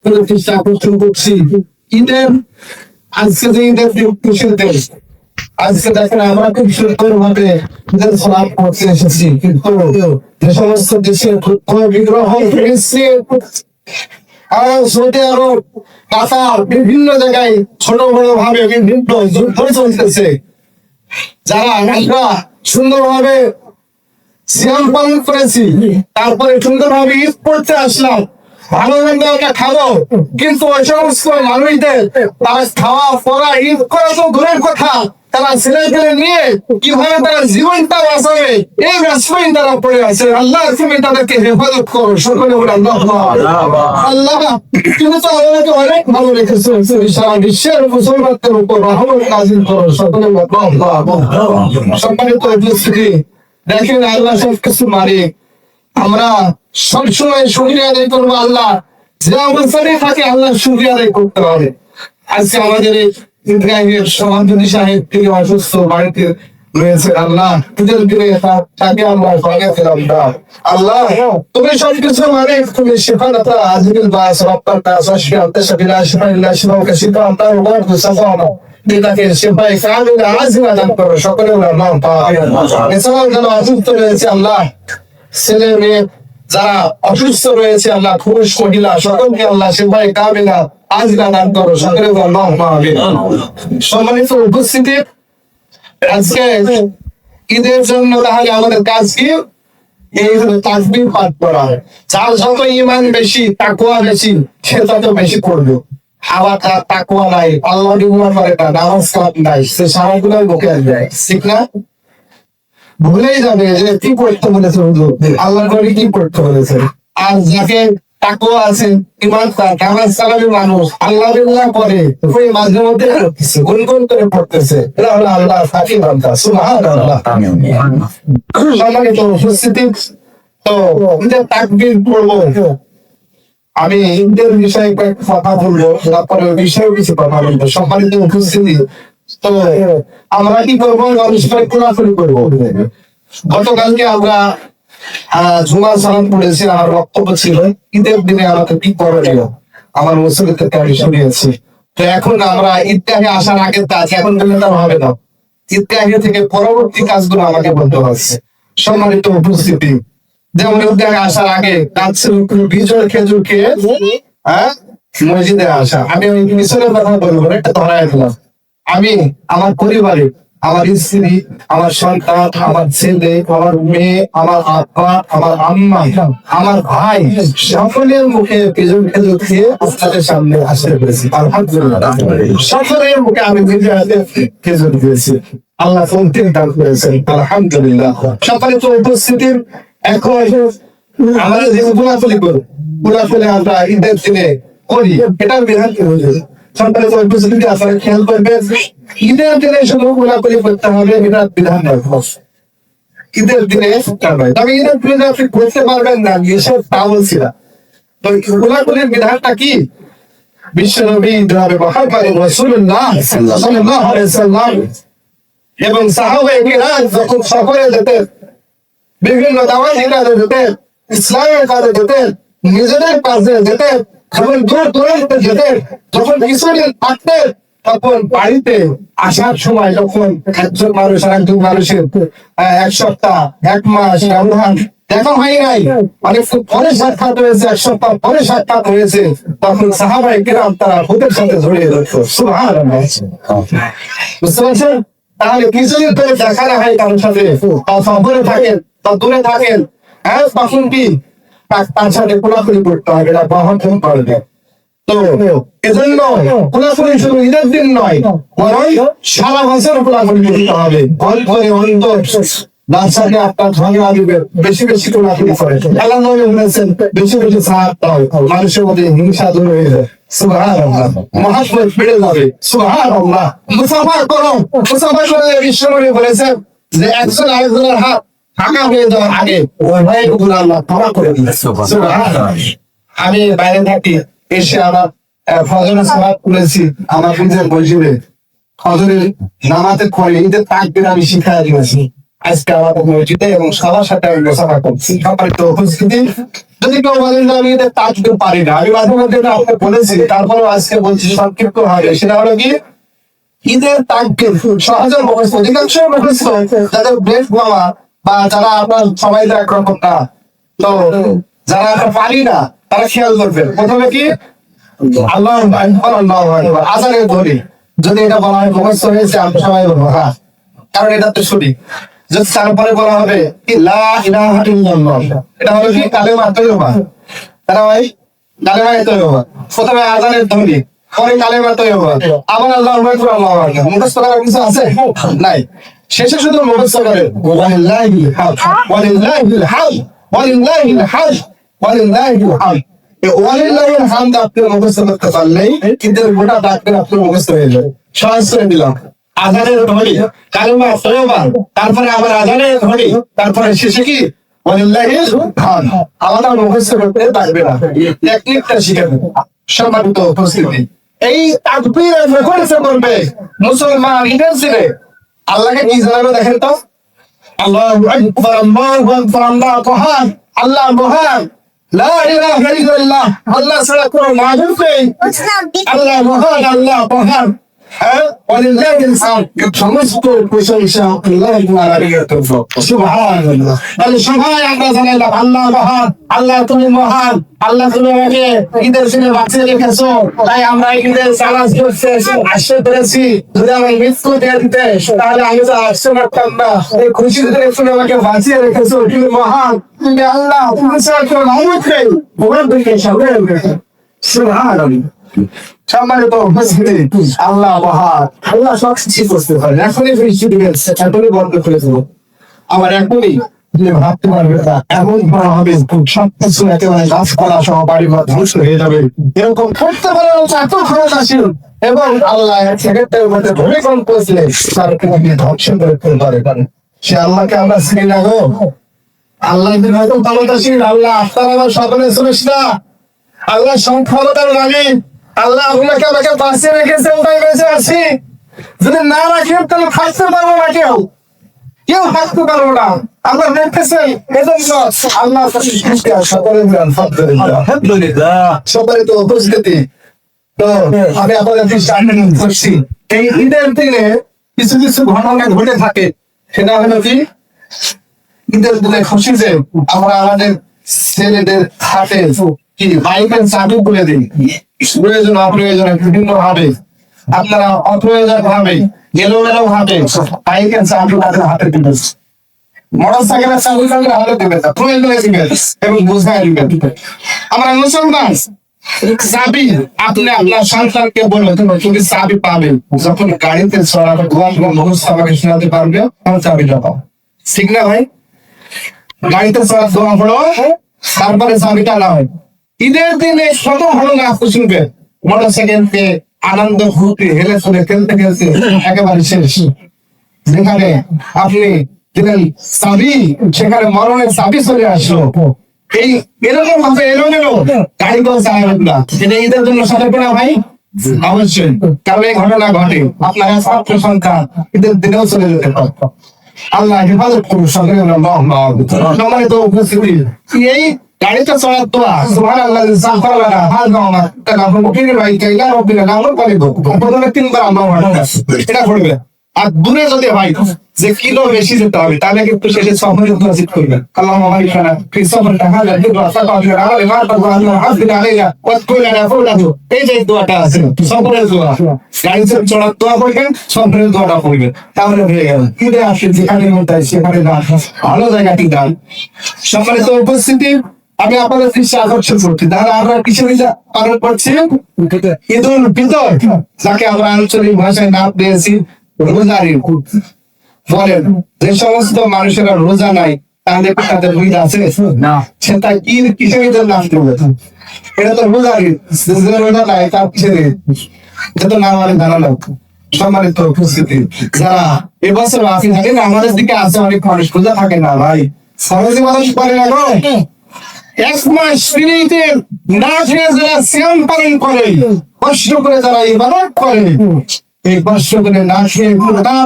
দৃষ্টি আকর্ষণ করছি। ঈদের আজকে যে ঈদের খুশির দিন, আজকে দেখেন আমরা খুব সুন্দর ভাবে ঈদের সালাম করতে এসেছি, কিন্তু যে সমস্ত দেশের বিগ্রহ আর সৌদি আরব, কাতার, বিভিন্ন জায়গায় ছোট বড় ভাবে বিভিন্ন যুদ্ধ চলতেছে। যারা আমরা সুন্দরভাবে সিয়াম পালন করেছি, তারপরে সুন্দরভাবে ঈদ করতে আসলাম, ভালো মন্দ আমরা খাবো, কিন্তু ওই সমস্ত মানুষদের তারা খাওয়া পড়া ঈদ করা তো দূরের কথা, তারা ছেলে পেলে নিয়ে কিভাবে তারা জীবনটা বাঁচাবে এই ব্যস্তই তারা পড়ে আছে। আল্লাহ তুমি তাদেরকে হেফাজত করো, সকলে বলে আল্লাহ। তুমি তো আমাদেরকে অনেক ভালো রেখেছো, সারা বিশ্বের মুসলমানদের উপর রহমত নাযিল করো, সকলে সম্মানিত উপস্থিতি। দেখেন আল্লাহ সবকিছু মালিক, আমরা সবসময় শুকরিয়া আদায় করবো। আল্লাহ যে অবস্থানে থাকে আল্লাহ শুকরিয়া আদায় করতে হবে। আজকে আমাদের এই ঈদগাহের সভাপতি সাহেব তিনি অসুস্থ, বাড়িতে রয়েছে। আল্লাহ ঈদের দিনে তাকে আমরা সঙ্গেছিলাম না। আল্লাহ তুমি সবকিছু মানে তুমি শেফানাতা আজিল বাস রব্বানা সাশফিআতা শাফিলা শাফিলা শাফাকা শিফা আতা ওয়া সাফানা দিদাকে শেফায়ে কামিলা আজিলা দান করো, সকলে নাম পাওয়া। এছাড়াও যারা অসুস্থ রয়েছে আল্লাহ, ছেলে মেয়ে যারা অসুস্থ রয়েছে আল্লাহ, পুরুষ মহিলা সকলকে আল্লাহ শেফায়ে কামিলা আজিলা দান করো, সকলে নাম পাওয়া। সম্মানিত উপস্থিতি, আজকে ঈদের জন্য তাহলে আমাদের কাজ কি? এই তাকবীর পাঠ করা। যার যত ঈমান বেশি, তাকওয়া বেশি, সে তত বেশি পড়বে। হাওয়া তাকওয়া নাই, আল্লাহ ইমান করে না, নামাজ কালাম নাই, সে সারাগুলোই মুখে আসবে, ঠিক না? ভুলেই যাবে যে কি পড়তে বলেছে হুজুর, আল্লাহ করে কি পড়তে বলেছে। আর যাকে তাকওয়া আছে, ঈমান নামাজ কালামের মানুষ, আল্লাহ বিল্লাহ করে, ওই মাঝে মধ্যে গুনগুন করে পড়তেছে, এটা হলো আল্লাহ সাকি বান্দা। সুবহানাল্লাহ। সম্মানিত উপস্থিতি, তো ঈদের তাকবীর পড়বো। আমি ঈদের বিষয়ে কয়েকটা কথা বলবো, তারপরে ওই বিষয়ে কিছু কথা বলবো। সম্মানিত উপস্থিতি, তো আমরা কি করবো? অনুষ্ঠানে খোলাখুলি করবো। গতকালকে আমরা জুমার সালাম পড়েছি, আমার বক্তব্য ছিল ঈদের দিনে আমাদের কি করণীয়, আমার মুসলিম থেকে আমি শুনিয়েছি। তো এখন আমরা ঈদগাহে আসার আগের কাজ এখন বললে তো হবে না, ঈদগাহে থেকে পরবর্তী কাজগুলো আমাকে বলতে হচ্ছে। সম্মানিত উপস্থিতি, যেমন ঈদগাহে আসার আগে কাজ ছিল বিজয় খেজুর খেয়ে মসজিদে আসা। আমি ওই মিশনের কথা বলবো, একটা ধরাই দিলাম। আমি আমার পরিবারে, আমার স্ত্রী, আমার সন্তান, আমার ছেলে, আমার মেয়ে, আমার আব্বা, আমার আম্মা, আমার ভাই, সকলের মুখে খেজুর খেজুর খেয়ে আপনাদের সামনে আসতে পেরেছি। আলহামদুলিল্লাহ, সকলের মুখে আমি নিজে হাতে খেজুর দিয়েছি। আল্লাহ তৌফিক দান করেছেন, আলহামদুলিল্লাহ। সম্মানিত উপস্থিতি, এখন আমরা যে গোলাফলি করি, গোলাফলি আমরা ঈদের দিনে করি, এটার বিধান কি হয়েছে? সম্মানিত উপস্থিতি, আপনারা খেয়াল করবেন, ঈদের দিনে শুধু গোলাফলি করতে হবে, এটার বিধান নয়। ঈদের দিনে তবে ঈদের দিনে আপনি করতে পারবেন না, এসব তা বলছি না। তো গোলাফলির বিধানটা কি? বিশ্বনবী জনাবে মুহাম্মদ রাসূলুল্লাহ সাল্লাল্লাহু আলাইহি ওয়াসাল্লাম এবং সাহাবায়ে কিরাম যখন সফরে যেতেন, বিভিন্ন দাওয়াতি কাজে যেতেন, ইসলামের কাজে যেতেন, নিজেদের কাজে যেতেন, যখন দূর দূরান্তে যেতেন, যখন কিছুদিন থাকতেন, তখন বাড়িতে আসার সময় যখন একজন মানুষ আর একজন মানুষের এক সপ্তাহ, এক মাস ব্যবধান দেখা হয় নাই, অনেক পরে সাক্ষাৎ হয়েছে, এক সপ্তাহ পরে সাক্ষাৎ হয়েছে, তখন সাহাবায়ে কিরাম তারা হুদের সাথে জড়িয়ে ধরত। সুবহানাল্লাহ। বুঝতে পারছেন? তাহলে কিছুদিন ধরে দেখা না হয় কারোর সাথে, সফরে থাকেন, দূরে থাকেন, তখন কি তার সাথে কোলাকুলি করতে হবে, এটা বহন করবে। তো এজন্য কোলাকুলি শুধু ঈদের দিন নয়, বরং সারা বছর কোলাকুলি করতে হবে। অন্তরে অন্তর তার সাথে আপনার ঝগড়া দিবে, বেশি বেশি কোলাকুলি করে। আল্লাহ নবী বলেছেন, বেশি বেশি সাহায্য দাও, মানুষের মধ্যে হিংসা দূর হয়ে যায়। সুবহানাল্লাহ, মহব্বত বেড়ে যাবে। সুবহানাল্লাহ। মুসাফা করো, মুসাফা করলে বিশ্বনবী বলেছেন যে একজন আরেকজনের হাত ফাঁকা হয়ে যাওয়ার আগে ওই ভাইগুলো আল্লাহ ক্ষমা করে দিবে। সুবহানাল্লাহ। আমি বাইরে থাকি, এসে আমার ফজরের সালাত করেছি আমার নিজের মসজিদে, ফজরের নামাজের পরে ঈদের তাকবীর আমি শিখাই দিয়েছি। আজকে আমাদের মসজিদে এবং সবার সাথে আমি মোসাফা করছি। সম্মানিত উপস্থিতি, যদি কেউ বলেন যে আমি এটা তাজতে পারি না, আমি মাঝে মধ্যে এটা আপনাকে বলেছি, তারপরেও আজকে বলছি সংক্ষিপ্ত হবে। সেটা হলো কি, ঈদের তাকবীর সহজে মুখস্থ, অধিকাংশ মুখস্থ, যাদের ব্রেক মামা বা যারা আপনার সবাই একরকম না, তো যারা আমরা পারি না তারা খেয়াল করবেন। প্রথমে কি আল্লাহ আকবার, আল্লাহু আকবার, আজানের ধ্বনি যদি এটা বলা হয় মুখস্থ হয়েছে, আমরা সবাই বলবো হ্যাঁ, কারণ এটা তো শুনি। যদি তারপরে বলা হবে কি লা ইলাহা ইল্লাল্লাহ, এটা হলো কি কালেমা তয়্যিবা। তারা ভাই কালেমা তয়্যিবা, প্রথমে আজানের ধ্বনি, পরে কালেমা তয়্যিবা, আবার আল্লাহু আকবার, আল্লাহু আকবার। মুখস্থ করার কিছু আছে নাই, শেষে শুধু মুখস্থ করে ওয়ালিল্লাহিল হামদ, ওয়ালিল্লাহিল হামদ, ওয়ালিল্লাহিল হামদ, ওয়ালিল্লাহিল হামদ। এই ওয়ালিল্লাহিল হামদ আপনি মুখস্থ করতে পারলেই কিন্তু গোটা তাকবীর আপনি মুখস্থ হয়ে যাবে। সহজ করে দিলাম, আজানের ধ্বনি, কালেমা তয়্যিবা, তারপরে আবার আজানের ধ্বনি, তারপরে শেষে কি ওয়ালিল্লাহিল হামদ। আলাদা মুখস্থ করতে পারবে না, টেকনিকটা শিখে নেবে। সম্মানিত উপস্থিতি, এই তাকবীর মুখস্থ করবে মুসলমান ঈদের দিনে আল্লাহকে কি জানাবে দেখেন তো, আল্লাহু আকবার, আল্লাহু আকবার, আল্লাহ মহান, আল্লাহ মহান, লা ইলাহা ইল্লাল্লাহ, আল্লাহ ছাড়া কোনো মাবুদ নেই, আল্লাহ মহান, আল্লাহ মহান। হ্যাঁ, ওয়ালিল্লাহিল হামদ, সমস্ত প্রশংসা আল্লাহর জন্য। সুবহানাল্লাহ। তাহলে সবাই আমরা জানাইলাম আল্লাহ মহান, আল্লাহ তুমি মহান, আল্লাহ তুমি আমাকে ঈদের দিনে বাঁচিয়ে রেখেছো, তাই আমরা ঈদের সালাত করতে আসতে পেরেছি। যদি আমার মৃত্যু দিয়ে দিতে তাহলে আমি তো আসতে পারতাম না। এই খুশি দিনে তুমি আমাকে বাঁচিয়ে রেখেছো, তুমি মহান, তুমি আল্লাহ, তুমি ছাড়া কোনো মাবুদ নেই। ভগবান থেকে সবাই সুবহানাল্লাহ। সম্মানিত উপস্থিতি, আল্লাহ মহান, আল্লাহ সব কিছু করতে পারে। এখনই ফিরিয়ে দিবেন, এখনই বন্ধ করে দেবো, আবার এখনই ভাবতে পারবে না, এমন করা হবে সবকিছু একেবারে গাছপালা সহ বাড়ি ঘর ধ্বংস হয়ে যাবে, এরকম করতে পারে এত ক্ষমতাশীল। এবং আল্লাহ এক সেকেন্ডের মধ্যে ভূমিকম্প করলে তার পৃথিবী ধ্বংস করে ফেলতে পারে। সে আল্লাহকে আমরা চিনি না গো, আল্লাহ হয়তো ক্ষমতাশীল। আল্লাহ আপনার আমার সকলে শুনিস না, আল্লাহ সংখ্যালতার মালিক, আল্লাহ আপনাকে আমাকে বাঁচিয়ে রেখেছে, ওটাই বেঁচে আছি। যদি না রাখেন তাহলে থাকতে পারবো না, কেউ থাকতে পারবো না। আল্লাহ দেখতেছেন, এজন্য আল্লাহ সবাই তো উপস্থিতি। তো আমি আপনাদের করছি, এই ঈদের দিনে কিছু কিছু ঘটনা ঘটে থাকে। সেটা হলো কি, ঈদের দিনে খুশি যে আমরা আমাদের ছেলেদের হাতে কি বাইকের চাবি খুলে দিই, প্রয়োজন অপ্রয়োজনে বিভিন্ন ভাবে, আপনারা অপ্রয়োজন ভাবে এলোমেলো ভাবে বাইকের চাবি তাদের হাতে দিবেন, মোটর সাইকেলের চাবি তাদের হাতে দিবেন, প্রয়োজনে দিবেন এবং বুঝাই দিবেন। আমরা মুসলমান, চাবি আপনি আপনার সন্তানকে বলবেন তুমি চাবি পাবে যখন গাড়িতে চড়াবে, মুখস্থ আমাকে শোনাতে পারবে, আমার চাবিটা পাও। ঠিক না ভাই? গাড়িতে চড়ার দোয়া পড়ো, তারপরে চাবিটা না হয়। ঈদের দিনে শত ঘটনা আপনি শুনবেন, মোটর সাইকেলকে আনন্দ ঘুরতে হেলে চলে খেলতে খেলতে একেবারে শেষ। যেখানে আপনি দিলেন চাবি, সেখানে মরণের চাবি চলে আসলো। এই এরকম ভাবে এলোমেলো গাড়ি করে চালাবেন না, এটা ঈদের জন্য সতর্ক না ভাই? অবশ্যই, কারণ এই ঘটনা ঘটে আপনার ছাত্র সন্তান ঈদের দিনেও চলে যেতে পারে। আল্লাহ হেফাজত করুন। সম্মানিত উপস্থিতি, এই গাড়িতে চড়ার দোয়া সুবহানাল্লাহ সাফারানা হালগাওনা তাকা মুকিনের ভাই কাইলা রব্বিনা নামর করে গো প্রথমে তিনবার আল্লাহু আকবার এটা করবে। আর দূরে যদি ভাই যে কিলো বেশি যেতে হবে তাহলে কিন্তু শেষে সফরের দোয়া জিত করবে। আল্লাহুম্মা বারিক লানা ফি সফরনা হাযা দিবা সাফাতুনা আলাইহি মা তাআলা হাফিজ আলাইনা ওয়া কুলানা ফাওলাহু, এই যে দোয়াটা আছে সফরের দোয়া, গাড়িতে চড়ার দোয়া করবেন, সফরের দোয়াটা করবেন, তাহলে হয়ে গেল। ঈদে আসে যেখানে মন চাই সেখানে যান, ভালো জায়গাটি যান। সম্মানিত উপস্থিতি, আমি আপনাদের দৃষ্টি আকর্ষণ করছি, তাহলে আমরা কিছু পালন করছি ঈদুল ফিতর, যাকে আমরা আঞ্চলিক ভাষায় নাম দিয়েছি রোজার ঈদ। বলেন, যে সমস্ত মানুষেরা রোজা নাই তাদের তাদের ঈদ আছে না, সেটা ঈদ কিসের ঈদের নাম দেবে? এটা তো রোজার ঈদ, রোজা নাই তার কিসের ঈদ? এটা তো নাম অনেক জানালো। সম্মানিত উপস্থিতি, যারা এবছর মাফি থাকে না, আমাদের দিকে আছে অনেক মানুষ রোজা থাকে না ভাই, সহজে মানুষ করে না গো। এক মাস ফিরিতে না খেয়ে যারা সিয়াম পালন করে, কষ্ট করে যারা ইবাদত করে, এই কষ্ট করে না খেয়ে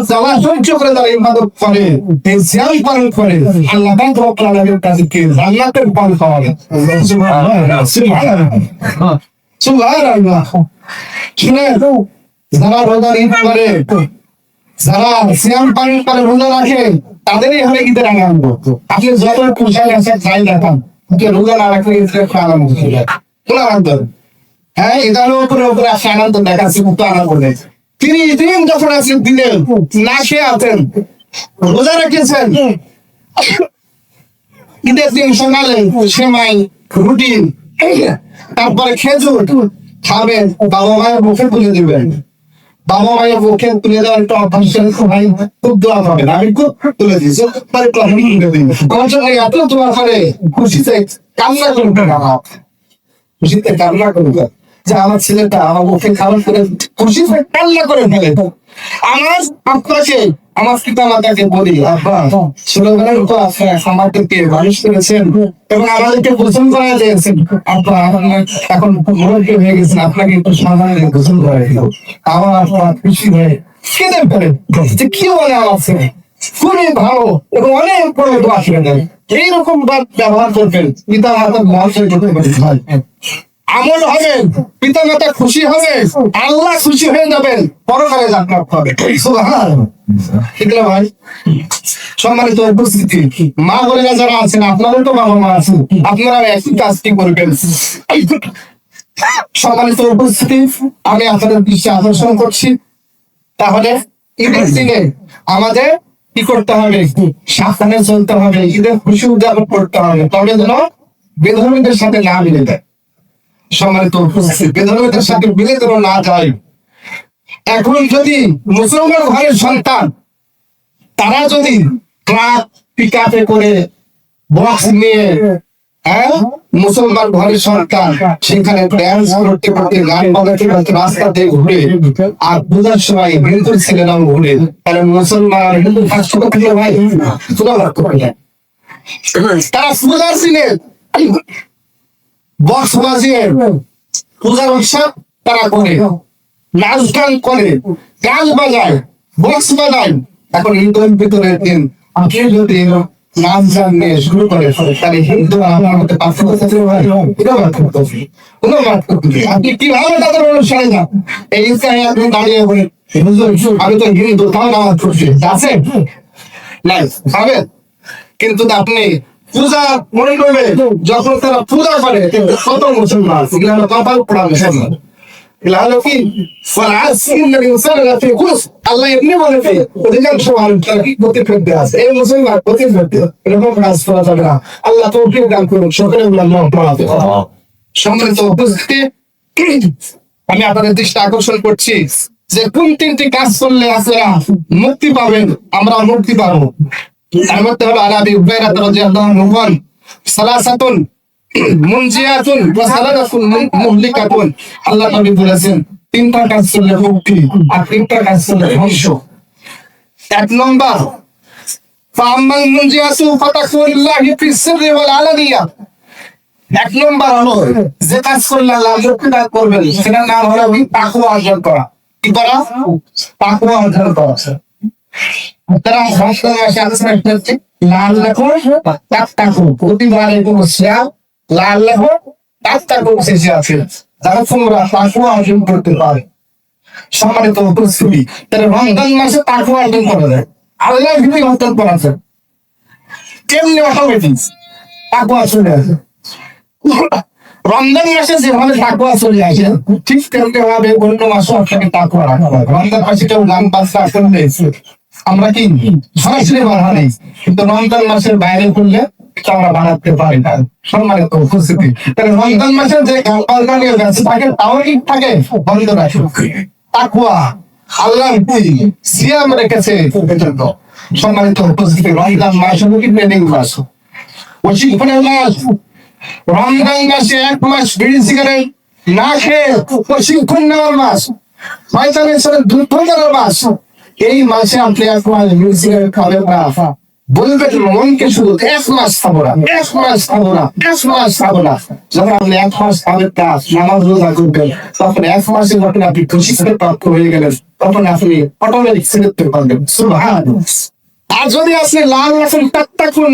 জ্বালা সহ্য করে তারা ইবাদত করে, এই সিয়াম পালন করে, আল্লাহ পাক রব্বুল আলামিনের কাছে কি জান্নাতের ফল পাওয়াবে। সুবহানাল্লাহ সুবহানাল্লাহ সুবহানাল্লাহ। শুনেন, যারা রোজা ঈদ করে, যারা সিয়াম পালন করে, রোজা রাখে, তাদেরই হবে ঈদের আনন্দ। আপনি যত পোশাক আছে চাই দেখান, রোজা না রাখলে ঈদের আনন্দ কোন আনন্দ? হ্যাঁ, ঈদের উপরে উপরে আসে আনন্দ দেখাচ্ছে, মুক্ত আনন্দ নেই। তিনি দিন যখন আছেন, দিনে না খেয়ে আছেন, রোজা রেখেছেন, ঈদের দিন সকালে সেমাই, রুটি, তারপরে খেজুর খাবেন, বাবা মায়ের মুখে তুলে দিবেন। বাবা মায়ের মুখে তুলে দেওয়ার একটা অভ্যাস ভাই, খুব দোয়া পাবেন। আমি খুব তুলে দিয়েছি, এত দোয়া করে খুশিতে কান্না করবে না, খুশিতে কান্না করবে যে আমার ছেলেটা আমার মুখে খাবার করে খুশিতে কান্না করে ফেলে। আমার আপনাকে, আমার পিতা মাতাকে বলি, আব্বা ছোটবেলার তো আমাদেরকে মানুষ করেছেন এবং আমাদেরকে গোসল করা দিয়েছেন। আব্বা এখন মুরব্বী হয়ে গেছেন, আপনাকে একটু সাধারণ গোসল করা দিল। আমার আব্বা খুশি হয়ে খেতে পারে যে কি বলে আমার ছেলে খুবই ভালো এবং অনেক বড় দোয়া করে দেয়। এইরকম ব্যবহার করবেন, পিতা মাতা মহাশয় করতে পারেন, আমল হবে, পিতা মাতা খুশি হবে, আল্লাহ খুশি হয়ে যাবেন, পরকালে জান্নাত পাবে। সুবহানাল্লাহ ভাই। সম্মানিত উপস্থিতি, মা বোনেরা যারা আছেন, আপনাদের তো বাবা মা আছেন, আপনারা একই কাজটি করবেন। সম্মানিত উপস্থিতি, আমি আপনাদের দৃষ্টি আকর্ষণ করছি। তাহলে ঈদের দিনে আমাদের কি করতে হবে? সাবধানে চলতে হবে, ঈদের খুশি উদযাপন করতে হবে, তবে যেন বেধর্মীদের সাথে না মিলে যায়। সম্মানিত উপস্থিতি, বেধর্মীদের সাথে মিলে যেন না যায়। এখন যদি মুসলমান ঘরের সন্তান, তারা যদি ট্রাক পিক আপে করে বক্স নিয়ে, মুসলমান ঘরের সন্তান সেখানে ড্যান্স করতে করতে, গান বাজাতে বাজাতে রাস্তা দিয়ে ঘুরে, আর পূজার সময় হিন্দুর ছেলেরাও ঘুরে, তাহলে মুসলমান হিন্দু ফার্স্ট থেকে ভাই পূজা ভাগ করে যায়। তারা পূজার দিনে বক্স বাজিয়ে পূজার উৎসব তারা করে, নাচ গান করে, গান বাজায়, বক্স বাজায়। এখন হিন্দুর ভিতরের দিন আপনি যদি নাচ গান নিয়ে শুরু করে, তাহলে হিন্দু আমার মধ্যে পার্থক্য থাকলে ভাই কোনো বাদ করতে আপনি কিভাবে তাদের অনুষ্ঠানে যান? এই ইসলামে আপনি দাঁড়িয়ে বলেন আমি তো হিন্দু, তাও নামাজ পড়ছি, আছে নাই খাবেন, কিন্তু আপনি পূজা মনে করবে, যখন তারা পূজা করে কত মুসলমান, এগুলো কপাল পড়া মুসলমান। আল্লাহ এমনি বলে অধিকাংশ মানুষ গতি ফেলতে আছে, এই মুসলমান গতি ফেলতে, এরকম কাজ করা যাবে না। আল্লাহ তৌফিক দান করুন, সকলে সম্মানিত উপস্থিতি, আমি আপনাদের দৃষ্টি আকর্ষণ করছি যে কোন তিনটি কাজ করলে আপনারা মুক্তি পাবেন, আমরা মুক্তি পাবো। তার মধ্যে হলো আবি হুরায়রা রাদিয়াল্লাহু আনহু সালাসাতুন মুনজিয়াতুন ওয়া সালাসাতুন মুহলিকাতুন। আল্লাহ নবী বলেছেন তিনটা কাজ করলে মুক্তি, আর তিনটা কাজ করলে ধ্বংস। এক নম্বর, ফাআম্মাল মুনজিয়াতু ফাতাকুল্লাহি ফিস সিররি ওয়াল আলানিয়া। এক নম্বর হলো যে কাজ করলে আল্লাহ মুক্তি দান করবেন, সেটার নাম হলো তাকওয়া অর্জন করা। কি করা? তাকওয়া অর্জন করা। তারা সংস্কার মাসে আলোচনা করছে লাল লেখো তাত্তাকু, প্রতিবারে কোন সিয়াম লাল লেখো তাত্তাকু শেষে আছে, যারা তোমরা তাকওয়া অর্জন করতে পারে। সম্মানিত উপস্থিতি, তারা রমজান মাসে তাকওয়া অর্জন করা যায়, আল্লাহ ভীতি অর্জন করা যায়। কেমনি অটোমেটিক তাকওয়া চলে আসে। রমজান মাসে যেভাবে তাকওয়া চলে আসে, ঠিক তেমনি ভাবে অন্য মাসে আপনাকে তাকওয়া রাখা হয়। রমজান মাসে কেউ গান বাজনা করলে আমরা কি সরাসরি বানাই, কিন্তু রমজান মাসের বাইরে করলে আমরা বানাতে পারি না। সম্মানিত উপস্থিতি, তাহলে রমজান মাসে যে গান গাছ থাকে তাও ঠিক থাকে, বন্ধ রাখে। তাকওয়া আল্লাহ সিয়াম রেখেছে এজন্য। সম্মানিত উপস্থিতি, রমজান মাস হলো কি ট্রেনিং মাস, প্রশিক্ষণের মাস। রমজান মাসে এক মাস বিড়ি সিগারেট না খেয়ে প্রশিক্ষণ নেওয়ার মাস, শয়তানের সাথে যুদ্ধ করার মাস। এই মাসে আপনি এক মাস বিড়ি সিগারেট খাবেন না, বলবেন মনকে শুধু 1 মাস খাবো না, 1 মাস খাবো না, 1 মাস খাবো না। যখন আপনি 1 মাস খাবেন কাজ নামাজ রোজা করবেন, তখন 1 মাসে যখন আপনি খুশিতে প্রাপ্ত হয়ে গেলেন, তখন আপনি অটোমেটিক ছেড়ে পারবেন। সুবহানাল্লাহ। আর যদি আপনি লাল রাসুল তাত্তাকুন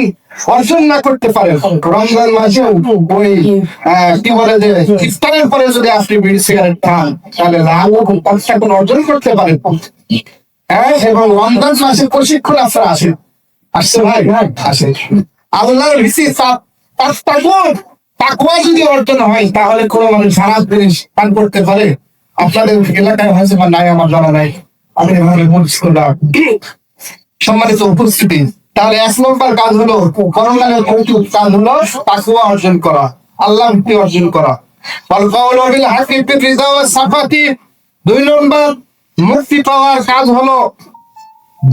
অর্জন না করতে পারেন, রমজান মাসে ওই কি বলে যে ইফতারের পরে যদি আপনি বিড়ি সিগারেট খান, তাহলে লাল রাসুল তাত্তাকুন অর্জন করতে পারেন। এবং রমজান মাসে প্রশিক্ষণ আপনারা আসেন, আসছে ভাই, আসে। আল্লাহর বেশি তাকওয়া যদি অর্জন হয়, তাহলে কোনো মানুষ সারা জিনিস পান করতে পারে? আপনাদের এলাকায় হয়েছে বা নাই আমার জানা নাই, আমি এভাবে বলছি না। সম্মানিত উপস্থিতি, তাহলে 1 নম্বর কাজ হলো করণীয় কৌতুক কাজ হলো তাকওয়া অর্জন করা, আল্লাহ ভীতি অর্জন করা। ওয়াল বিল হাক্কি ফির রিজা ওয়াস সাফাতি। 2 নম্বর মুক্তি পাওয়ার কাজ হলো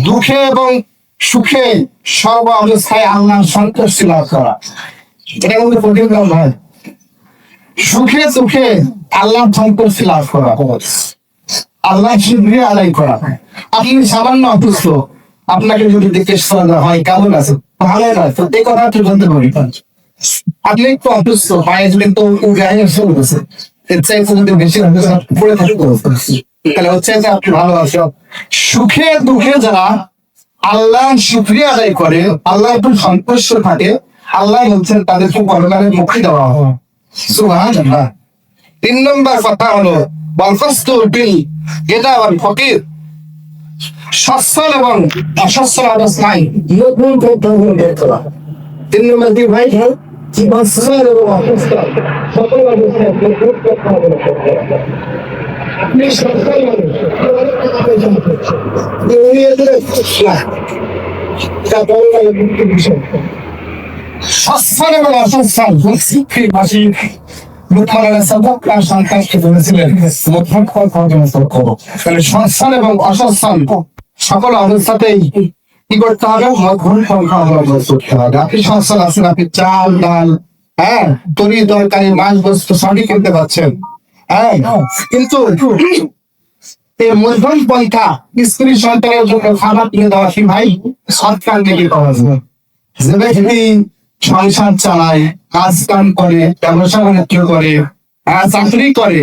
দুঃখে এবং সুখে সর্ব অবস্থায় আল্লাহর সন্তুষ্টি লাভ করা। এটা কিন্তু কঠিন কাজ নয়। সুখে দুঃখে আল্লাহর সন্তুষ্টি লাভ করা, আল্লাহ শুকরিয়া আদায় করা। আপনি সামান্য অসুস্থ, আপনাকে যদি জিজ্ঞেস করা হয় কেমন আছে, ভালো নয়, তো এই কথা আপনি বলতে পারি। আপনি একটু অসুস্থ, পায়ে কিন্তু গায়ে চলতেছে, এর চাইতে যদি বেশি পড়ে থাকে তাহলে হচ্ছে যে আপনি ভালো আছেন। সুখে দুঃখে যারা আল্লাহ শুকরিয়া আদায় করে, আল্লাহ একটু সন্তুষ্ট থাকে, আল্লাহ বলছেন তাদেরকে পরকালে মুক্তি দেওয়া হয়। সুবহানাল্লাহ। 3 নম্বর কথা হলো ওয়ালফাসতুল বিল গিনা ওয়াল ফকির। সচ্ছল এবং অসচ্ছল অবস্থায় নতুন বের করা। 3 নম্বর কি ভাই? সচ্ছল এবং অসচ্ছল সকল অবস্থায় আপনি সচ্ছল মানুষ, সচ্ছল এবং অসচ্ছল সচ্ছল এবং অসচ্ছল সকল অবস্থাতেই কি করতে হবে? মধ্যম সংখ্যা অবলম্বন করতে হবে। আপনি সচ্ছল আছেন, আপনি চাল ডাল তরি তরকারি মাছ বস্তু সবই কিনতে পারছেন, কিন্তু এই মধ্যম পন্থা স্ত্রী সন্তানের জন্য খাবার কিনে দেওয়া কি ভাই? সৎকার থেকে পাওয়া যায়। যে ব্যক্তি সংসার চালায়, কাজ কাম করে, ব্যবসা বাণিজ্য করে, চাকরি করে,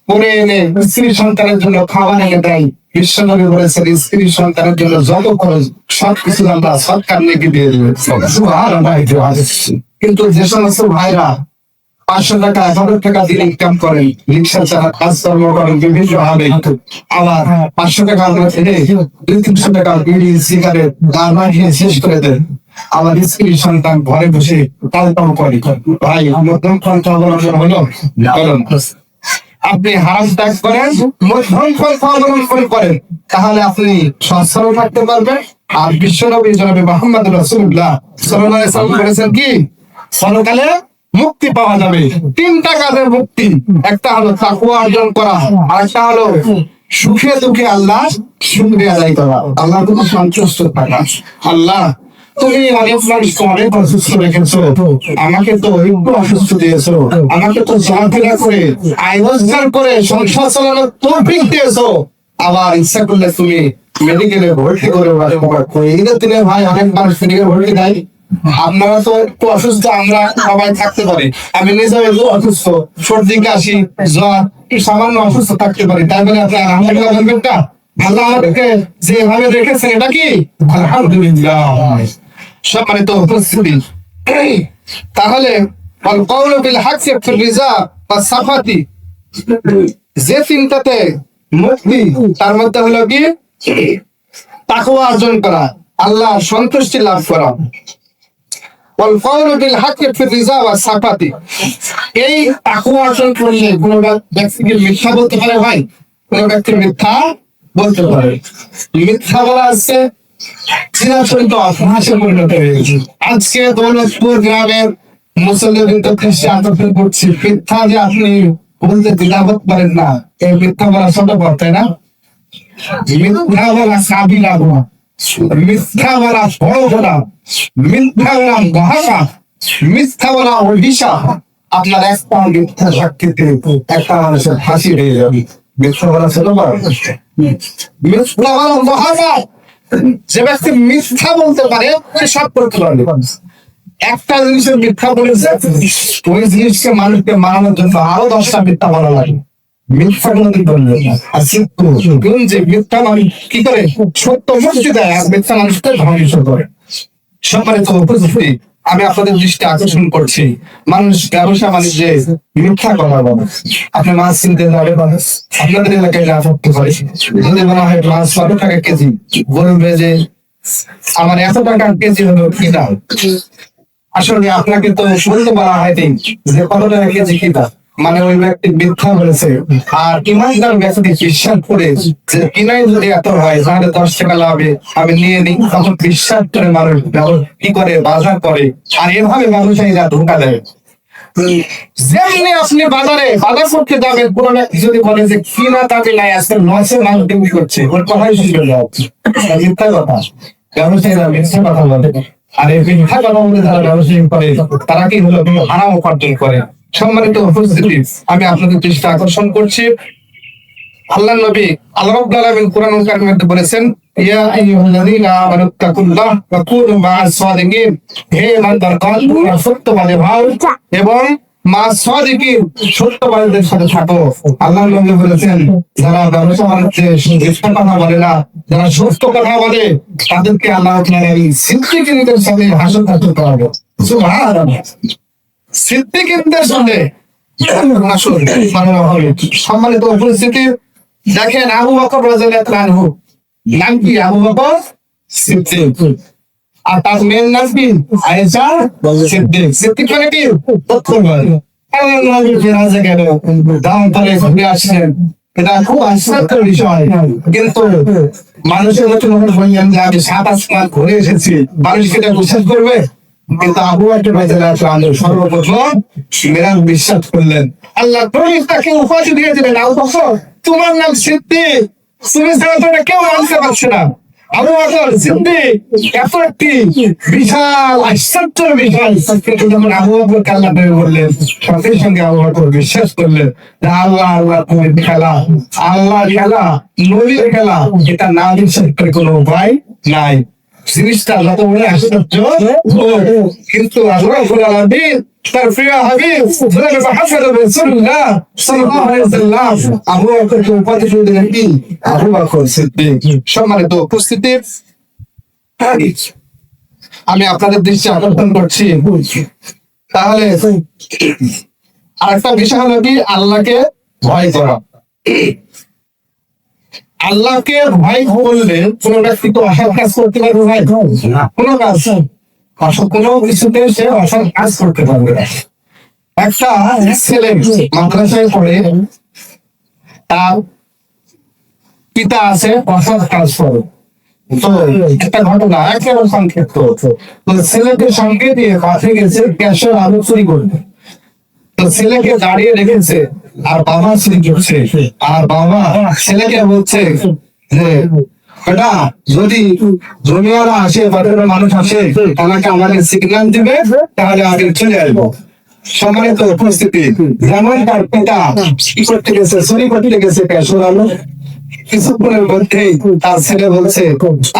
করে এনে স্ত্রী সন্তানের জন্য খাবার এনে দেয়, বিশ্বনবী বলেছেন স্ত্রী সন্তানের জন্য যত খরচ সবকিছু আমরা সৎকার নেকি দিয়ে দেবে। কিন্তু যে সমস্ত ভাইরা 500 টাকা 1000 টাকা দিয়ে ইনকাম করেন, রিক্সা চালা কাজকর্ম করেন বিভিন্ন ভাবে, আবার 500 টাকা আমরা ফেলে 200-300 টাকা বিড়ি সিগারেট গাঁজা খেয়ে শেষ করে দেন, আবার স্ত্রী সন্তান ঘরে বসে কালকাম করে। ভাই মধ্যম পন্থা অবলম্বন হলো আপনি হারাম ত্যাগ করেন, মধ্যম পন্থা অবলম্বন করেন, তাহলে আপনি সচ্ছল থাকতে পারবেন। আর বিশ্বনবী জনাবে মুহাম্মদ রাসূলুল্লাহ সাল্লাল্লাহু আলাইহি ওয়াসাল্লাম বলেছেন কি সরকালে মুক্তি পাওয়া যাবে। 3টা কাজের মুক্তি, একটা হলো তাকওয়া অর্জন করা, আর একটা হলো সুখে দুঃখে আল্লাহ শুকরিয়া আদায় করা, আল্লাহর প্রতি সন্তুষ্ট থাকা। আল্লাহ তুমি অনেক অসুস্থ রেখেছো, আমাকে তো একটু অসুস্থ দিয়েছো, আমাকে তো চলাফেরা করে আয় রোজগার করে সংসার চালানোর তৌফিক দিয়েছো, আবার ইচ্ছা করলে তুমি মেডিকেলে ভর্তি করে ঈদের দিনে ভাই অনেক মানুষ মেডিকেল ভর্তি দেয়। আপনারা তো একটু অসুস্থ, আমরা সবাই থাকতে পারি, আমি নিজেও একটু অসুস্থ, সর্দি কাশি জ্বর সামান্য অসুস্থ থাকতে পারি, তাই বলে আপনি আলহামদুলিল্লাহ বলবেন না? আল্লাহ আমাদেরকে যেভাবে রেখেছেন এটা কি আলহামদুলিল্লাহ। সম্মানিত উপস্থিতি, তাহলে কওলু বিল হাক্কি ফির রিজা ওয়াস সাফাতি, যে চিন্তাতে মুক্তি তার মধ্যে হলো কি তাকওয়া অর্জন করা, আল্লাহ সন্তুষ্টি লাভ করা। ওয়াল কওলু বিল হাক্কি ফির রিজা ওয়াস সাফাতি, এই তাকওয়া অর্জন করলে কোন ব্যক্তি মিথ্যা বলতে পারে? ভাই কোন ব্যক্তি মিথ্যা বলতে পারে? মিথ্যা বলা আছে আজকে দৌলতপুর গ্রামের মুসলিম খ্রিস্টান করছি, মিথ্যা যে আপনি বলতে দ্বিধাবোধ করেন না, এই মিথ্যা বলা ছোট পথ, তাই না? মিথ্যা বলা সাবিলা বলা, মিথ্যা বলা বড়, মিথ্যা বলা মহাকা, মিথ্যা বলা অভিশাপ। আপনার একটা মিথ্যা সাক্ষীতে একটা মানুষের ফাঁসি হয়ে যাবে। মিথ্যা বলা ছোট পথ, মিথ্যা বলা মহাকা, যে ব্যক্তি মিথ্যা বলতে পারে সে সব করতে পারবে। একটা জিনিসের মিথ্যা বলেছে, ওই জিনিসকে মানুষকে মানানোর জন্য আরো 10টা মিথ্যা বলা লাগে। মিথ্যা কোনদিন বলবে না। আর সত্য কোন যে মিথ্যা মানুষ কি করে সত্য মুক্তি দেয়, আর মিথ্যা মানুষকে ধ্বংস করে। সম্মানিত উপস্থিতি, আমি আপনাদের দৃষ্টি আকর্ষণ করছি, মানুষ ব্যবসা বাণিজ্যে মিথ্যা কথা বলে। আপনি মাছ কিনতে যাবে, আপনাদের এলাকায় যা করতে পারে, যদি বলা হয় মাছ 100 টাকা কেজি, বলবে যে আমার 100 টাকা কেজি হলো কি দাম। আসলে আপনাকে তো বলতে বলা হয়নি যে কত টাকা কেজি কি দাম, মানে ওই ব্যক্তি মিথ্যা বলেছে। আর ইমানদার ব্যক্তি বিশ্বাস করে যে কিনাই যদি এত হয় তাহলে 10 টাকা লাভে আমি নিয়ে নিই, তখন বিশ্বাস করে মানুষ কি করে বাজার করে। আর এভাবে ব্যবসায়ীরা ধোঁকা দেয়। যেমনি আপনি বাজারে বাজার করতে যাবেন, পুরো যদি বলে যে কিনা দাবি নাই, আজকে 900 মাল বিক্রি করছে, ওর কথাই শুনবে না, মিথ্যা কথা। ব্যবসায়ীরা মিথ্যা কথা বলে, আর এই মিথ্যা কথা বলে যারা ব্যবসায়ী করে তারা কি হলো হারাম উপার্জন করে। সম্মানিত উপস্থিতি, আমি আপনাদের দৃষ্টি আকর্ষণ করছি, আল্লাহ নবী আল্লাহ রাব্বুল আলামিন কোরআনুল কারীমের মধ্যে বলেছেন, ইয়া আইয়ুহাল্লাযীনা আমানু তাকুল্লাহ ওয়া কুনু মা'আস সাদিকিন, হে ইমানদারগণ তোমরা সত্যবাদী হও এবং মা'আস সাদিকিন সত্যবাদীদের সাথে থাকো। আল্লাহ নবী বলেছেন, যারা ব্যবসা বাণিজ্যে মিথ্যা কথা বলে না, যারা সত্য কথা বলে, তাদেরকে আল্লাহ তাআলা এই সিদ্দিকীনদের সাথে হাসর হাসর করাবে। সুবহানাল্লাহ। সিদ্দিকীনদের সাথে হাসর করানো হবে। সম্মানিত উপস্থিতি, দেখেন আবু বকর রাদিয়াল্লাহু আনহু নাম কি? আবু বকর সিদ্দিক। আর তার মেয়ের নাম কি? আয়েশা সিদ্দিক। সিদ্দিক মানে কি? সত্যবাদী। আল্লাহ নবী ফিরাজে গেল, দাম করে ঘুরে আসছেন, এটা খুব আশ্চর্যের বিষয়। কিন্তু মানুষের মতন বললেন যে আমি 7-8 মাস ঘুরে এসেছি, মানুষ সেটা বিশ্বাস করবে? কিন্তু আবু বকর রাদিয়াল্লাহু আনহু সর্বপ্রথম মেরাজ বিশ্বাস করলেন। আল্লাহ তাকে উপাধি দিয়ে দিলেন, আবু বকর তোমার নাম সিদ্দিক, তুমি ছাড়া তো এটা কেউ মানতে পারছে না। আবু বকর সিদ্দিক এত একটি বিশাল আশ্চর্যের বিষয়, কিন্তু যখন আবু বকর আল্লাহ নবী বললেন, সঙ্গে সঙ্গে আবু বকর বিশ্বাস করলেন যে আল্লাহ আল্লাহ তুমি খেলা, আল্লাহ খেলা, নবীর খেলা, এটা না বিশ্বাস করে কোনো উপায় নাই। জিনিসটা যত বড় আশ্চর্য, কিন্তু আল্লাহ রাব্বুল আলামিন তার প্রিয় হাবিব মুহাম্মদ রাসূলুল্লাহ সাল্লাল্লাহু আলাইহি ওয়াসাল্লাম আবু বকরকে উপাধি দিলেন কি? আবু বকর সিদ্দিক। সম্মানিত উপস্থিতি, আমি আপনাদের দৃষ্টি আকর্ষণ করছি, তাহলে আরেকটা বিষয় হলো কি? আল্লাহকে ভয় করা। আল্লাহকে ভয় করলে কোন ব্যক্তি তো অসৎ কাজ করতে পারবে ভাই? কোনো কাজ, কোনো কিছুতে সে অসৎ কাজ করতে পারবে না। একটা ছেলে মাদ্রাসায় পড়ে, তার পিতা আছে অসৎ কাজ করে। তো একটা ঘটনা একেবারে সংক্ষিপ্ত, তো ছেলেকে সঙ্গে দিয়ে মাঠে গেছে গ্যাসের আলু চুরি করবে। তো ছেলেকে দাঁড়িয়ে রেখেছে আর বাবা চুরি করছে, আর বাবা ছেলেকে বলছে যে বেটা যদি জমিওয়ালা আসে, বাজারের মানুষ আসে, আমাকে আমাকে সিগন্যাল দিবে, তাহলে আগে চলে আসবো। সম্মানিত উপস্থিতি, যেমন তার পিতা কি করতে গেছে, চুরি করতে গেছে গ্যাসের আলু, কিছুক্ষণের মধ্যেই তার ছেলে বলছে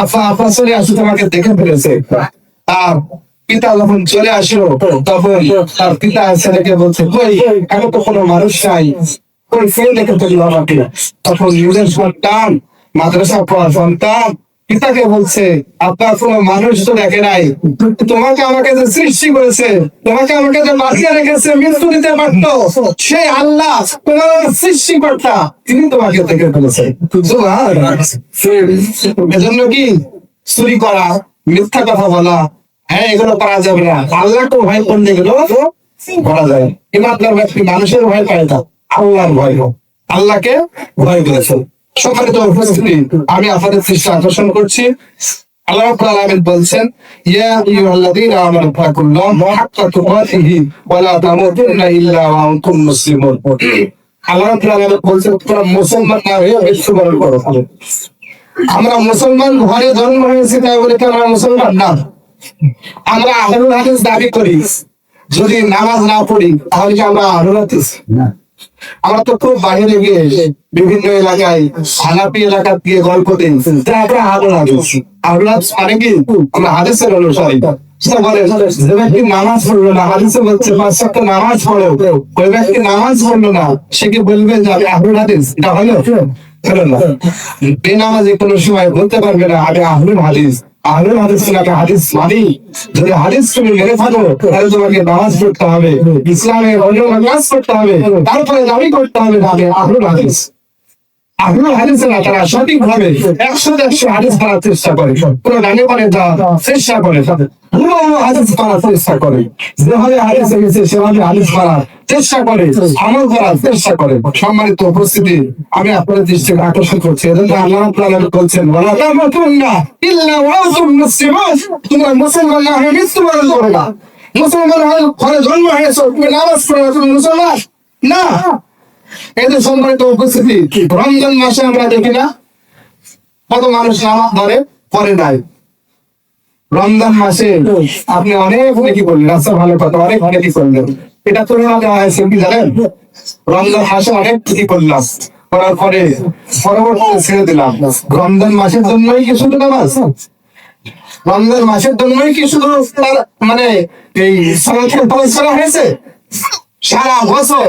আপা আপা চলে আসো, তোমাকে দেখে ফেলেছে। তার পিতা যখন চলে আসলো, তখন তার পিতা ছেলেকে বলছে কই এখন তো কোনো মানুষ নাই, কই কে দেখে ফেললো আমাকে? তখন নিজের সন্তান, মাদ্রাসা পড়া সন্তান পিতাকে বলছে আপনার কোনো মানুষ তো দেখে নাই, তোমাকে আমাকে যে সৃষ্টি করেছে, তোমাকে আমাকে যে বাঁচিয়ে রেখেছে, মৃত্যু দিতে পারত সেই আল্লাহ তোমার সৃষ্টিকর্তা, তিনি তোমাকে দেখে ফেলেছে। এজন্য কি চুরি করা, মিথ্যা কথা বলা, হ্যাঁ এগুলো করা যাবে না। আল্লাহকে ভয় করলে এগুলো করা যায়। ইমানদার ব্যক্তি মানুষের ভয় পায় না, আল্লাহর ভয়, আল্লাহকে ভয় করেছে। সম্মানিত উপস্থিতি, আমি আপনাদের দৃষ্টি আকর্ষণ করছি, আল্লাহ রাব্বুল আলামিন বলছেন, ইয়া আইয়ুহাল্লাযীনা আমানু তাকুল্লাহা হাক্কা তুকাতিহি ওয়া লা তামুতুন্না ইল্লা ওয়া আনতুম মুসলিমুন। আল্লাহ রাব্বুল আলামিন বলছেন তোমরা মুসলমান না হয়ে মৃত্যুবরণ করো। আমরা মুসলমান ঘরে জন্ম হয়েছি তাই বলে কি আমরা মুসলমান না? আমরা আহলুল হাদিস দাবি করি, যদি নামাজ না পড়ি তাহলে কি আমরা আহলুল হাদিস? আমরা তো খুব বাইরে গিয়ে বিভিন্ন এলাকায় হানাফি এলাকা দিয়ে গল্প দিন আমরা আহলুল হাদিস। আহলুল হাদিস মানে কি? আমরা হাদিসের অনুসারী। সেটা বলে যে ব্যক্তি নামাজ পড়লো না, হাদিসে বলছে 5 ওয়াক্ত নামাজ পড়ো, ওই ব্যক্তি নামাজ পড়লো না, সে কি বলবে যে আমি আহলুল হাদিস? এটা হলো না। বেনামাজি কোনো সময় বলতে পারবে না আমি আহলুল হাদিস। আহলুল হাদিস একটা হাদিস মানি। যদি হাদিস তুমি মেনে থাকো তাহলে তোমাকে নামাজ পড়তে হবে, ইসলামের অন্য নামাজ পড়তে হবে, তারপরে দাবি করতে হবে না আমি আহলুল হাদিস। আহলুল হাদিস না, তারা সঠিকভাবে 100 হাদিস পড়ার চেষ্টা করে, পুরো গানে করে যাওয়ার চেষ্টা করে, হাদিস পড়ার চেষ্টা করে, যেভাবে হাদিস গেছে সেভাবে হাদিস পড়ার চেষ্টা করে, আমল করার চেষ্টা করে। সম্মানিত উপস্থিতি, আমি আপনাদের দৃষ্টিকে আকর্ষণ করছি। এজন্য আল্লাহ তাআলা বলছেন ওয়ালা তামুতুন্না ইল্লা ওয়া আনতুম মুসলিমুন, তোমরা মুসলমান না হয়ে মৃত্যুবরণ করো না। মুসলমান হয়ে ঘরে জন্ম হয়েছো, তুমি নামাজ পড়ো না, তুমি মুসলমান না। এদের সম্মানিত উপস্থিতি, রমজান মাসে আমরা দেখি না কত মানুষ নামাজ ধরে পড়ে নাই। রমজান মাসে আপনি অনেক নেকি করলেন, আচ্ছা ভালো কথা, অনেক নেকি করলেন। এটা তুলনা দেওয়া হয়েছে কি জানেন? রমজান মাসে অনেক নেকি করলাম, করার পরে পরবর্তীতে ছেড়ে দিলাম। রমজান মাসের জন্যই কি শুধু নামাজ? রমজান মাসের জন্যই কি শুধু মানে এই সালাতের ফরজ করা হয়েছে? সারা বছর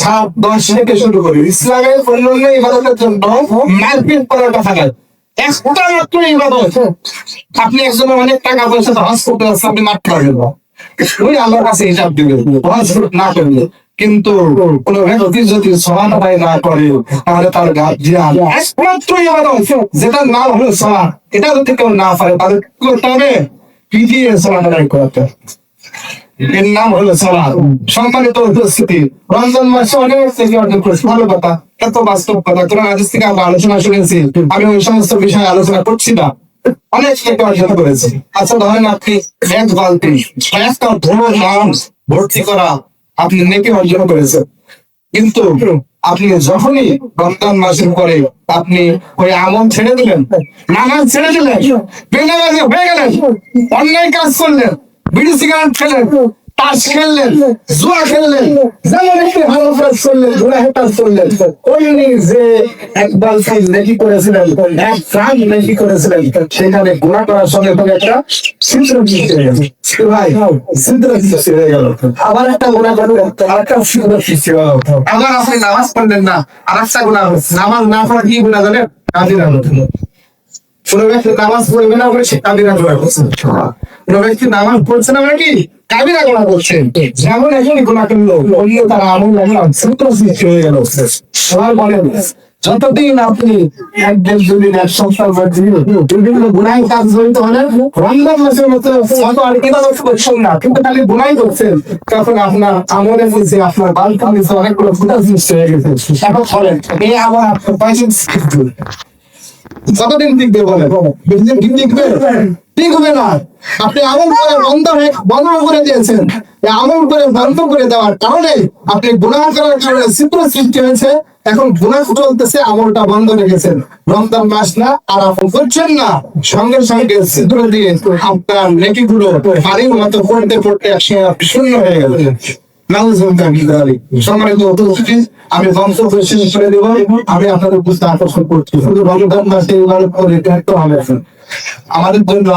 7-10 থেকে শুরু করি ইসলামের অন্যান্য ইবাদতের জন্য মারপিট করার কথা নয়, একটা মাত্র ইবাদত। আপনি একজন অনেক টাকা পয়সা হজ করতে যাচ্ছে, আপনি মারতে পারবেন না, ওই আল্লাহর কাছে হিসাব দিবেন হজ না করলে। কিন্তু কোন ব্যক্তি যদি সওয়াব আদায় না করে তাহলে তার গার্জিয়ান একমাত্র ইবাদত যেটার নাম হলো সালাত, এটা যদি কেউ না পারে তাহলে কি করতে হবে? পিটিয়ে সালাত আদায় করতে হবে, এর নাম হলো সালাত। সম্মানিত উপস্থিতি, রমজান মাসে অনেক থেকে অর্জন করেছি, ভালো কথা, এত বাস্তব কথা। কোরআন হাদিস থেকে আমরা আলোচনা শুনেছি, আমি ওই সমস্ত বিষয়ে আলোচনা করছি না, অনেক থেকে অর্জন করেছি। আচ্ছা ধরেন আপনি এক বালতি একটা ধরো নাম ভর্তি করা আপনি নেকি অর্জন করেছেন, কিন্তু আপনি যখনই রমজান মাসের পরে আপনি ওই আমল ছেড়ে দিলেন, নামাজ ছেড়ে দিলেন, বেনামাজি হয়ে গেলেন, অন্যায় কাজ করলেন, বিড়ি সিগারেট খেলেন, তাস খেললেন, জুয়া খেললেন, যেমন একটি ভালো কাজ করলেন, গুনাহের কাজ করলেন, ওই যে এক বালতি নেকি করেছিলেন, এক গ্রাম নেকি করেছিলেন, সেখানে গুনাহ করার সঙ্গে সঙ্গে একটা ছিদ্র সৃষ্টি হয়ে গেল। ভাই ছিদ্র সৃষ্টি হয়ে গেল, আবার একটা গুনাহ করলেন, আর একটা ছিদ্র সৃষ্টি হয়ে গেল। আবার আপনি নামাজ পড়লেন না, আর একটা গুনাহ হচ্ছে। নামাজ না পড়া কি গুনাহ জানেন? কাবিরা গুনাহ। কোন ব্যক্তি নামাজ পড়বে না বলে সে কাবিরা গুনাহ করছে। কোন ব্যক্তি নামাজ পড়ছে না মানে কি কাবিরা গুনাহ করছে। যেমন একজন গুনাহ করলো, অন্য তার আমল লাগলো ছোট সৃষ্টি হয়ে গেল। সবাই বলেন যতদিন আপনি একদিন দুদিন এক সপ্তাহ বিভিন্ন গুনাহ কাজ জড়িত হলেন, রমজান মাসের মতো ছোট আর ইবাদত করছেন না, কিন্তু খালি গুনাহ করছেন, তখন আপনার আমলের নিচে আপনার বালতির নিচে অনেকগুলো ফুটা সৃষ্টি হয়ে গেছে। এখন বলেন এই আবার আপনার পয়সা কতদিন টিকবে? বলেন বেশিদিন কি টিকবে? টিকবে না। আপনি আমল করে বন্ধ করে দিয়েছেন, আমল করে বন্ধ করে দেওয়ার কারণে আপনি গুনাহ করার কারণে ছিদ্র সৃষ্টি হয়েছে। এখন গুনাহ চলতেছে, আমলটা বন্ধ রেখেছেন, রমজান মাস না আর আমল করছেন না, সঙ্গে সঙ্গে ছিদ্র দিয়ে আপনার নেকিগুলো পানির মতো পড়তে পড়তে একসঙ্গে শূন্য হয়ে গেল। সম্মানিত উপস্থিতি, আমি বক্তব্য শেষ করে দেব। আমি আপনাদের বুঝতে আকর্ষণ করছি, শুধু রমজান মাসে হবে আমাদের জন্য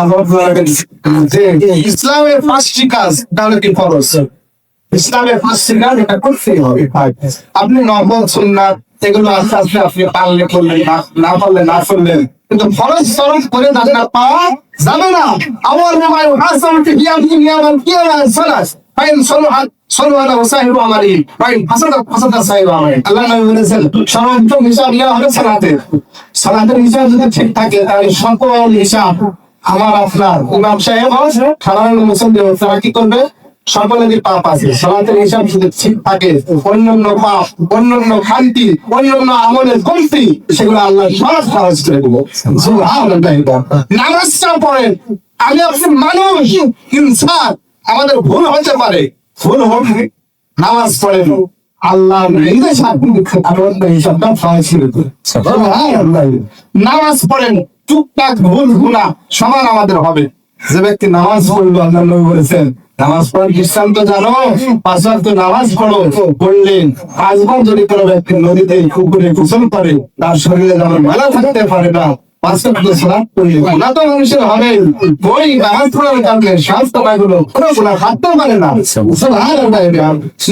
যে ইসলামের 5টি কাজ তাহলে কি ফরজ, ইসলামের 5টি কাজ এটা করতেই হবে। আপনি নফল সুন্নাত এগুলো আস্তে আস্তে আপনি পারলে করলেন, না পারলে না করলেন, কিন্তু ফরজ স্মরণ করে জান্নাত পাওয়া যাবে না। আমার ভাই হাসান কি নিয়ামান কি সালাত ফাইন সালাত সলওয়ানা ওয়াসাহিবু আমালি ফাইন হাসানাত সাহিবু আমালি। আল্লাহ নবী বলেছেন সর্বোত্তম হিসাব নেওয়া হবে সালাতের। সালাতের হিসাব যদি ঠিক থাকে তাহলে সকল হিসাব আমার আপনার ইমাম সাহেব সাধারণ মুসলিম তারা কি করবে? সকলেরই পাপ আছে। সালাতের হিসাব যদি ঠিক থাকে, অন্যান্য পাপ, অন্যান্য খান্তি, অন্যান্য আমলের কমতি সেগুলো আল্লাহ সব খারাজ করে দেবো। নামাজটা পড়েন, আমি আপনি মানুষ, ইনসান, আমাদের ভুল হতে পারে, ভুল হবে, নামাজ পড়েন, আল্লাহ হিসাবটা সহজ ছিল। নামাজ পড়েন, টুকটাক ভুল গুনাহ সমান আমাদের হবে। যে ব্যক্তি নামাজ পড়লো আল্লাহ নবী বলেছেন নামাজ পড়ার দৃষ্টান্ত জানো? 5 ওয়াক্ত নামাজ পড়লেন 5 বার যদি কোনো ব্যক্তি নদীতে পুকুরে গোসল করে তার শরীরে যেমন ময়লা থাকতে পারে না, 5 ওয়াক্ত সালাত পড়লে গুনাহ তো মানুষের হবে। ওই নামাজ পড়ার কারণে স্বাস্থ্য পায়গুলো কোনো গুনাহ থাকতে পারে না। সুবহানাল্লাহ।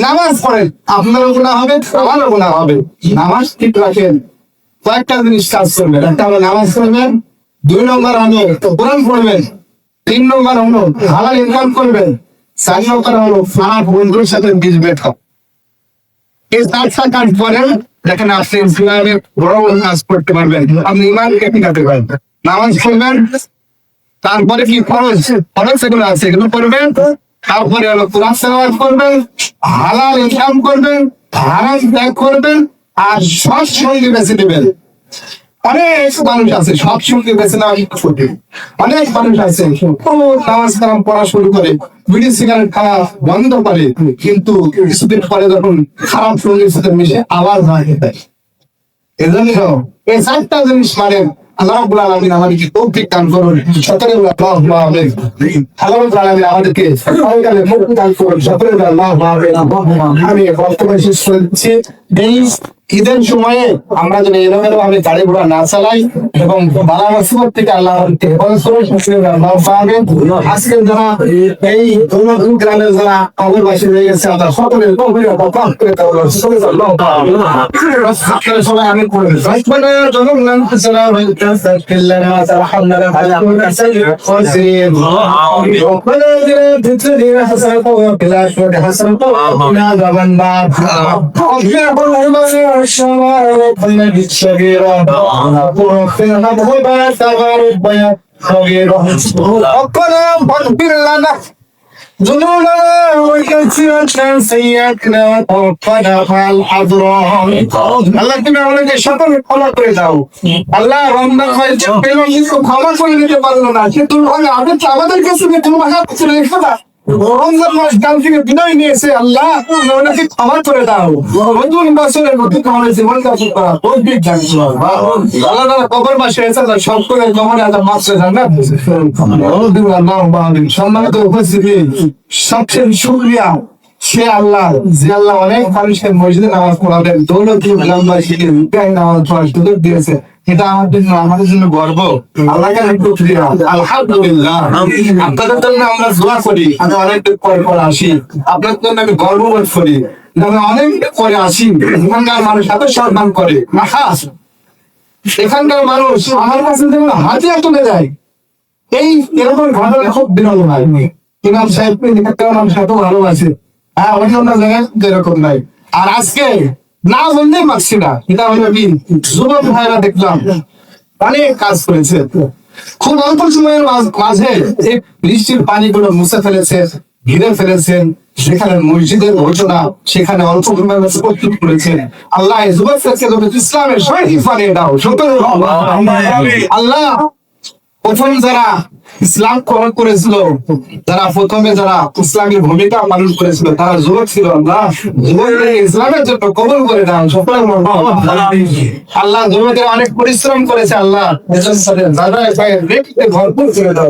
নামাজ পড়েন, আপনারও গুনাহ হবে, আমারও গুনাহ হবে। নামাজ ঠিক রাখেন, কয়েকটা জিনিস কাজ করবেন। একটা হলো নামাজ পড়বেন, 2 নম্বর হলো কোরআন পড়বেন, 3 নম্বর হলো হালাল ইনকাম করবেন, 4 নম্বর হলো ফারাক বন্ধুর সাথে মিশবেন। এই 4টা কাজ করেন, দেখেন আপনি ইসলামের বড় বড় কাজ করতে পারবেন, আপনি ইমানকে টিকাতে পারবেন। নামাজ পড়বেন, তারপরে কি ফরজ এগুলো আছে এগুলো করবেন, তারপরে হলো কোরআন তেলাওয়াত করবেন, হালাল ইনকাম করবেন, হারাম ত্যাগ করবেন, আর সৎ সঙ্গী বেছে নেবেন। অনেক মানুষ আছে সব সঙ্গে বেছে নেওয়া কঠিন। অনেক মানুষ আছে নামাজ কালাম পড়া শুরু করে, বিড়ি সিগারেট খাওয়া বন্ধ করে, কিন্তু কিছুদিন পরে যখন খারাপ সঙ্গীর সাথে মিশে আবার ভাঙে দেয়। এজন্য এই 4টা জিনিস মানেন। আল্লাহ রাব্বুল আলামিন আমাদেরকে তৌফিক দান করুন। সকলে আল্লাহুম্মা আমিন। আল্লাহ রাব্বুল আলামিন আমাদেরকে সকালে মুক্তি দান করুন। সকলে আল্লাহুম্মা আমিন। আমি বক্তব্য শেষ করছি। এই ঈদের সময়ে আমরা যেন এরকম ভাবে গাড়ি ঘোড়া না চালাই এবং বালা মুসিবত থেকে আল্লাহ আমাদেরকে হেফাজত করুন। সকলে আল্লাহুম্মা আমিন। আজকে যারা এই দুর্গম গ্রামের যারা কবরবাসী হয়ে গেছে, আমরা সকলের কবরের বরকত করে দাও। সকলে আল্লাহুম্মা আমিন। আপনারা সবাই আমিন করবেন। রাব্বানা জালামনা আনফুসানা ওয়া ইন তাগফির লানা ওয়া তারহামনা লানাকুনান্না খাসিরিন। ربنا آتنا في الدنيا حسنة وفي الآخرة حسنة وقنا عذاب النار. واغفر لنا ربنا بالصغيرة واغفر لنا ربنا صغيرة. ربنا واغفر لنا ذنوبنا وكفر عنا سيئاتنا وتوفنا مع الأبرار. আল্লাহ তুমি আমাদেরকে সকল ক্ষমা করে দাও। আল্লাহ রমজান হয়েছে পেলাম কিন্তু ক্ষমা করে দিতে পারলো না, কিন্তু আমাদের কাছে তুমি হাত ছেড়ে রেখে দাও। রমজান মাস কাল থেকে বিদায় নিয়েছে, আল্লাহ ওনাকে ক্ষমা করে দাও। নতুন বছরের নতুন আমাদের জীবন যাপন করা তৌফিক দান করো। আল্লাহ তাআলা কবর মাসে এসে সকলের কবরে আল্লাহ মাফ করে জান্নাত আল্লাহুম্মা আমিন। সম্মানিত উপস্থিতি, সবচেয়ে শুকরিয়া সে আল্লাহ যে আল্লাহ অনেক মানুষের মসজিদে নামাজ পড়াবেন, দৌলতী উলামায়ে নামাজ পড়ার সুযোগ দিয়েছে। এটা আমাদের জন্য গর্ব। আল্লাহকে শুকরিয়া, আলহামদুলিল্লাহ। আপনাদের জন্য আমরা দোয়া করি। আমি অনেক পরে আসি, আপনার জন্য আমি গর্ববোধ করি। আমি অনেক পরে আসি, এখানকার মানুষ এত সম্মান করে। এখানকার মানুষ আমার কাছে যেমন হাতিয়া তুলে যায়, এই এরকম ঘটনা খুব বিরল হয়। ইমাম সাহেব মানুষ এত ভালোবাসে, হ্যাঁ অন্য জায়গায় এরকম নাই। আর আজকে না বললেই পারছি না, এটা হলো কি যুবক ভাইরা দেখলাম অনেক কাজ করেছে, খুব অল্প সময়ের মাঝে এই বৃষ্টির পানিগুলো মুছে ফেলেছে, ঘিরে ফেলেছেন। সেখানে মসজিদের ঘোষণা সেখানে অল্প সময়ের মধ্যে প্রস্তুত করেছেন। আল্লাহ যুবকদেরকে ইসলামের শহীদ বানিয়ে দাও। আল্লাহ প্রথম যারা ইসলাম গ্রহণ করেছিল, যারা প্রথমে যারা ইসলামের ভূমিকা পালন করেছিল, তারা যুবক ছিল। আল্লাহ যুবকদের ইসলামের জন্য কবুল করে দাও। সকলের আল্লাহ যুবকের অনেক পরিশ্রম করেছে, আল্লাহ ভরপুর করে দাও।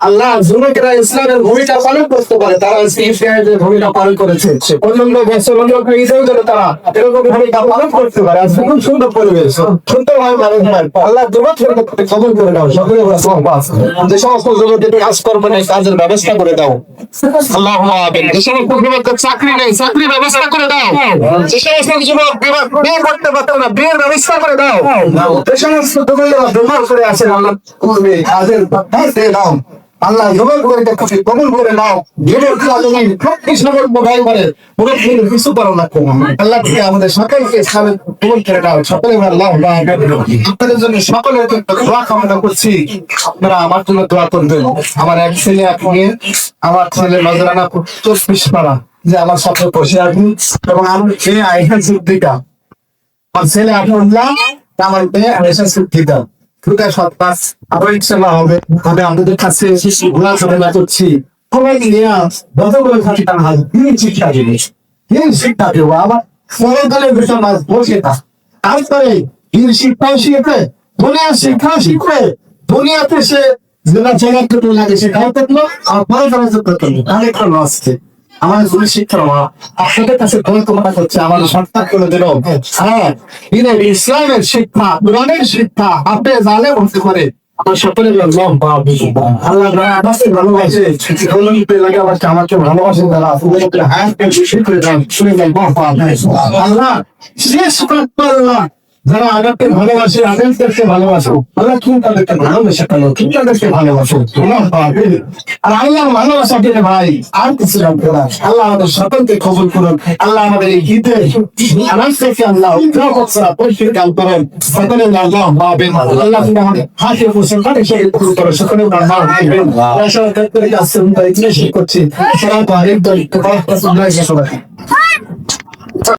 আল্লাহ যুবকেরা ইসলামের ভূমিকা পালন করতে পারে, তারা ইসলামের ভূমিকা পালন করেছে। অন্যান্য বছর তারা এরকম ভূমিকা পালন করতে পারে। আজকে খুব সুন্দর পরিবেশ, সুন্দর ভাবে পালন হয়। আল্লাহ যুবকের কবুল করে দাও। সকলে যে সমস্ত যুবকদের কাজ করবে না, কাজের ব্যবস্থা করে দাও। আল্লাহুম্মা আমিন। যে সমস্ত যুবকদের চাকরি নেই, চাকরির ব্যবস্থা করে দাও। যে সমস্ত যুবক বিয়ে করতে পারতো না, বিয়ের ব্যবস্থা করে দাও। যে সমস্ত যুবকরা ব্যবহার করে আসেন, আল্লাহ করবে কাজের ব্যবস্থা দাও। আল্লাহ যুবক কবুল করে নাও। কিছু করো না, আল্লাহ থেকে আমাদের সকলকে কবুল করে নাও। সকলে আল্লাহ আপনাদের জন্য সকলের দোয়া কামনা করছি। আপনারা আমার জন্য দোয়া করবেন। আমার এক ছেলে আপনি, আমার ছেলে নজরানা পিসপাড়া, যে আমার সাথে বসে আছেন, এবং আমার মেয়ে আয়েশা সিদ্দিকা, আমার ছেলে আবদুল্লাহ, আমার মেয়ে আয়েশা সিদ্দিকা। আরো ইনশাআল্লাহ হবে। আমি আমাদের কাছে করছি সবাই নিয়ে যত করে থাকি তার হাত শিক্ষা দিবে, শিক্ষা দেবো। আবার সরকারের বিষয় মাছ বসে থাক, তারপরে শিক্ষাও শিখবে, দুনিয়ার শিক্ষা শিখবে। দুনিয়াতে সে যেটা জায়গা থেকে লাগে সেটাও থাকলো আর পরে যারা করতে তাহলে একটা লস আছে। আমার যদি শিক্ষা আপনাদের কাছে ক্ষমতা করছে আমার সন্তান করে দিল। হ্যাঁ, ইসলামের শিক্ষা, কোরআনের শিক্ষা আপনি জানে বলতে করে আমার সকলের আল্লাহ আমাকে ভালোবাসে, আমাকে ভালোবাসেন তারা আল্লাহ শেষ আল্লাহ যারা আগাকে ভালোবাসে, আদেরকে ভালোবাসো আল্লাহ, তুমি তাদেরকে ভালোবাসা কেন, তুমি তাদেরকে ভালোবাসো। আর আল্লাহ ভালোবাসা পেলে ভাই আর কিছু লাগবে না। আল্লাহ আমাদের সকলকে কবুল করুন। আল্লাহ আমাদের এই ঈদে আনাজ থেকে আল্লাহ পরিষ্কার কাম করেন। সকলে আল্লাহ পাবেন। আল্লাহ তুমি আমাদের হাসি পোষণ করে সেই কবুল করো। সকলে করছি সারা একদম